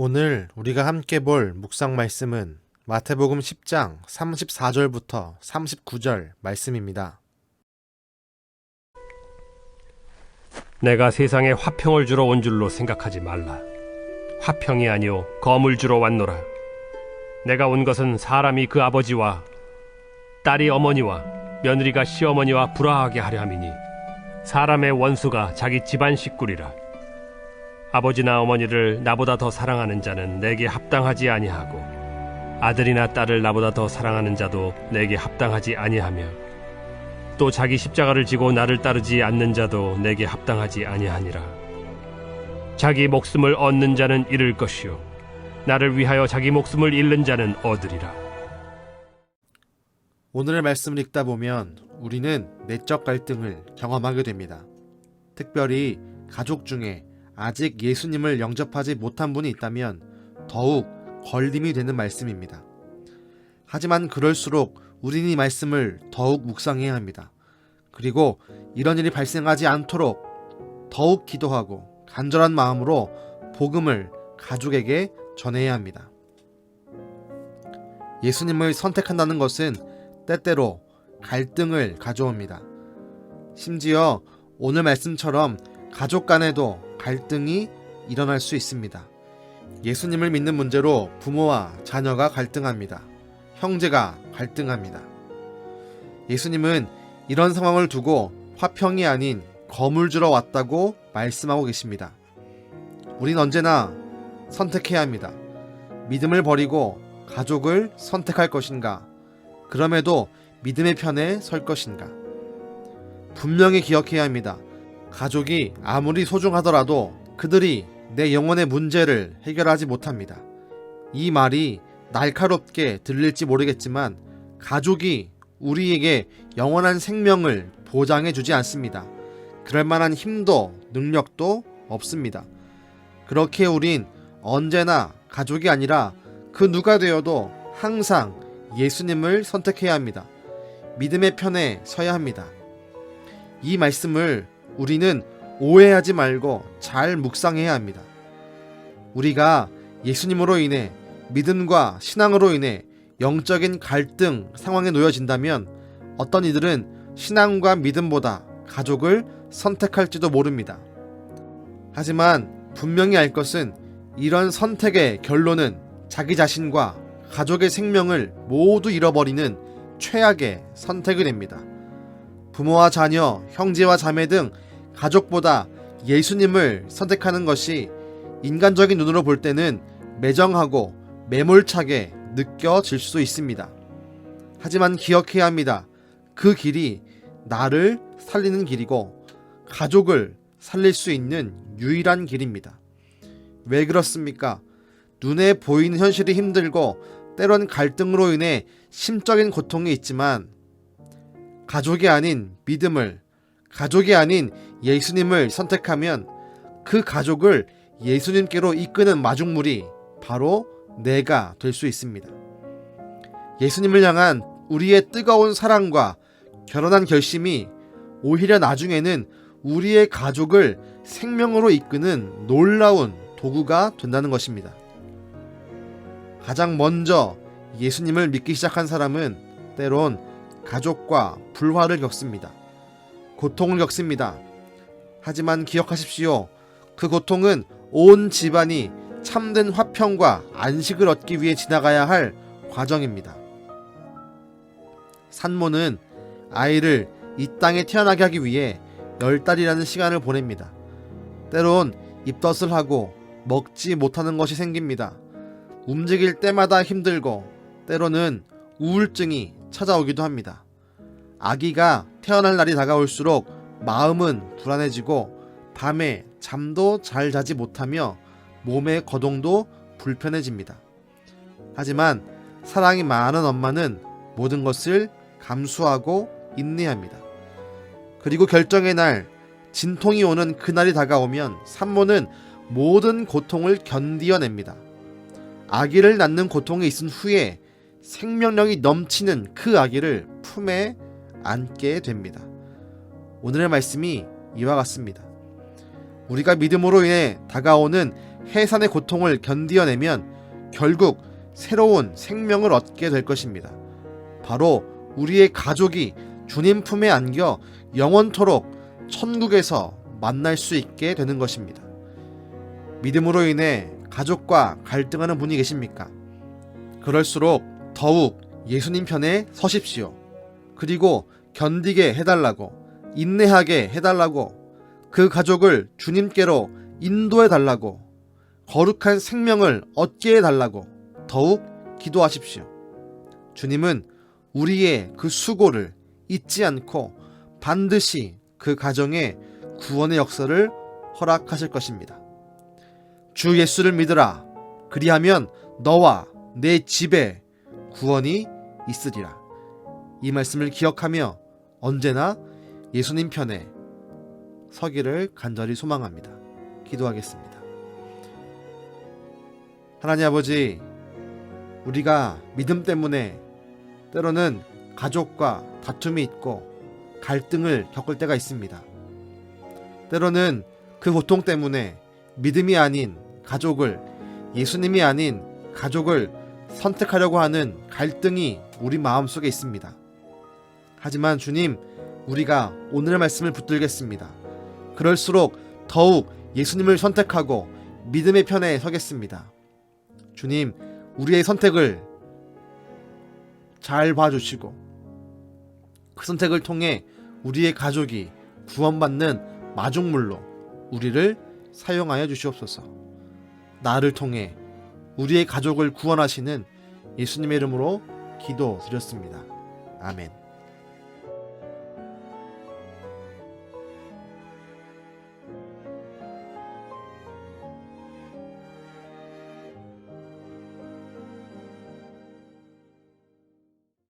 오늘 우리가 함께 볼 묵상 말씀은 마태복음 10장 34절부터 39절 말씀입니다. 내가 세상에 화평을 주러 온 줄로 생각하지 말라. 화평이 아니요 검을 주러 왔노라. 내가 온 것은 사람이 그 아버지와 딸이 어머니와 며느리가 시어머니와 불화하게 하려 함이니 사람의 원수가 자기 집안 식구리라. 아버지나 어머니를 나보다 더 사랑하는 자는 내게 합당하지 아니하고 아들이나 딸을 나보다 더 사랑하는 자도 내게 합당하지 아니하며 또 자기 십자가를 지고 나를 따르지 않는 자도 내게 합당하지 아니하니라. 자기 목숨을 얻는 자는 잃을 것이요 나를 위하여 자기 목숨을 잃는 자는 얻으리라. 오늘의 말씀을 읽다 보면 우리는 내적 갈등을 경험하게 됩니다. 특별히 가족 중에 아직 예수님을 영접하지 못한 분이 있다면 더욱 걸림이 되는 말씀입니다. 하지만 그럴수록 우리는 이 말씀을 더욱 묵상해야 합니다. 그리고 이런 일이 발생하지 않도록 더욱 기도하고 간절한 마음으로 복음을 가족에게 전해야 합니다. 예수님을 선택한다는 것은 때때로 갈등을 가져옵니다. 심지어 오늘 말씀처럼 가족 간에도 갈등이 일어날 수 있습니다. 예수님을 믿는 문제로 부모와 자녀가 갈등합니다. 형제가 갈등합니다. 예수님은 이런 상황을 두고 화평이 아닌 검을 주러 왔다고 말씀하고 계십니다. 우린 언제나 선택해야 합니다. 믿음을 버리고 가족을 선택할 것인가? 그럼에도 믿음의 편에 설 것인가? 분명히 기억해야 합니다. 가족이 아무리 소중하더라도 그들이 내 영혼의 문제를 해결하지 못합니다. 이 말이 날카롭게 들릴지 모르겠지만 가족이 우리에게 영원한 생명을 보장해 주지 않습니다. 그럴 만한 힘도 능력도 없습니다. 그렇게 우린 언제나 가족이 아니라 그 누가 되어도 항상 예수님을 선택해야 합니다. 믿음의 편에 서야 합니다. 이 말씀을 우리는 오해하지 말고 잘 묵상해야 합니다. 우리가 예수님으로 인해 믿음과 신앙으로 인해 영적인 갈등 상황에 놓여진다면 어떤 이들은 신앙과 믿음보다 가족을 선택할지도 모릅니다. 하지만 분명히 알 것은 이런 선택의 결론은 자기 자신과 가족의 생명을 모두 잃어버리는 최악의 선택이 됩니다. 부모와 자녀, 형제와 자매 등 가족보다 예수님을 선택하는 것이 인간적인 눈으로 볼 때는 매정하고 매몰차게 느껴질 수 있습니다. 하지만 기억해야 합니다. 그 길이 나를 살리는 길이고 가족을 살릴 수 있는 유일한 길입니다. 왜 그렇습니까? 눈에 보이는 현실이 힘들고 때론 갈등으로 인해 심적인 고통이 있지만 가족이 아닌 믿음을, 가족이 아닌 예수님을 선택하면 그 가족을 예수님께로 이끄는 마중물이 바로 내가 될 수 있습니다. 예수님을 향한 우리의 뜨거운 사랑과 결혼한 결심이 오히려 나중에는 우리의 가족을 생명으로 이끄는 놀라운 도구가 된다는 것입니다. 가장 먼저 예수님을 믿기 시작한 사람은 때론 가족과 불화를 겪습니다. 고통을 겪습니다. 하지만 기억하십시오. 그 고통은 온 집안이 참된 화평과 안식을 얻기 위해 지나가야 할 과정입니다. 산모는 아이를 이 땅에 태어나게 하기 위해 10달이라는 시간을 보냅니다. 때론 입덧을 하고 먹지 못하는 것이 생깁니다. 움직일 때마다 힘들고 때로는 우울증이 찾아오기도 합니다. 아기가 태어날 날이 다가올수록 마음은 불안해지고 밤에 잠도 잘 자지 못하며 몸의 거동도 불편해집니다. 하지만 사랑이 많은 엄마는 모든 것을 감수하고 인내합니다. 그리고 결정의 날, 진통이 오는 그날이 다가오면 산모는 모든 고통을 견디어냅니다. 아기를 낳는 고통이 있은 후에 생명력이 넘치는 그 아기를 품에 안게 됩니다. 오늘의 말씀이 이와 같습니다. 우리가 믿음으로 인해 다가오는 해산의 고통을 견디어내면 결국 새로운 생명을 얻게 될 것입니다. 바로 우리의 가족이 주님 품에 안겨 영원토록 천국에서 만날 수 있게 되는 것입니다. 믿음으로 인해 가족과 갈등하는 분이 계십니까? 그럴수록 더욱 예수님 편에 서십시오. 그리고 견디게 해달라고, 인내하게 해달라고, 그 가족을 주님께로 인도해 달라고, 거룩한 생명을 얻게 해달라고 더욱 기도하십시오. 주님은 우리의 그 수고를 잊지 않고 반드시 그 가정에 구원의 역사를 허락하실 것입니다. 주 예수를 믿으라. 그리하면 너와 내 집에 구원이 있으리라. 이 말씀을 기억하며 언제나 예수님 편에 서기를 간절히 소망합니다. 기도하겠습니다. 하나님 아버지, 우리가 믿음 때문에 때로는 가족과 다툼이 있고 갈등을 겪을 때가 있습니다. 때로는 그 고통 때문에 믿음이 아닌 가족을, 예수님이 아닌 가족을 선택하려고 하는 갈등이 우리 마음속에 있습니다. 하지만 주님, 우리가 오늘의 말씀을 붙들겠습니다. 그럴수록 더욱 예수님을 선택하고 믿음의 편에 서겠습니다. 주님, 우리의 선택을 잘 봐주시고 그 선택을 통해 우리의 가족이 구원받는 마중물로 우리를 사용하여 주시옵소서. 나를 통해 우리의 가족을 구원하시는 예수님의 이름으로 기도드렸습니다. 아멘.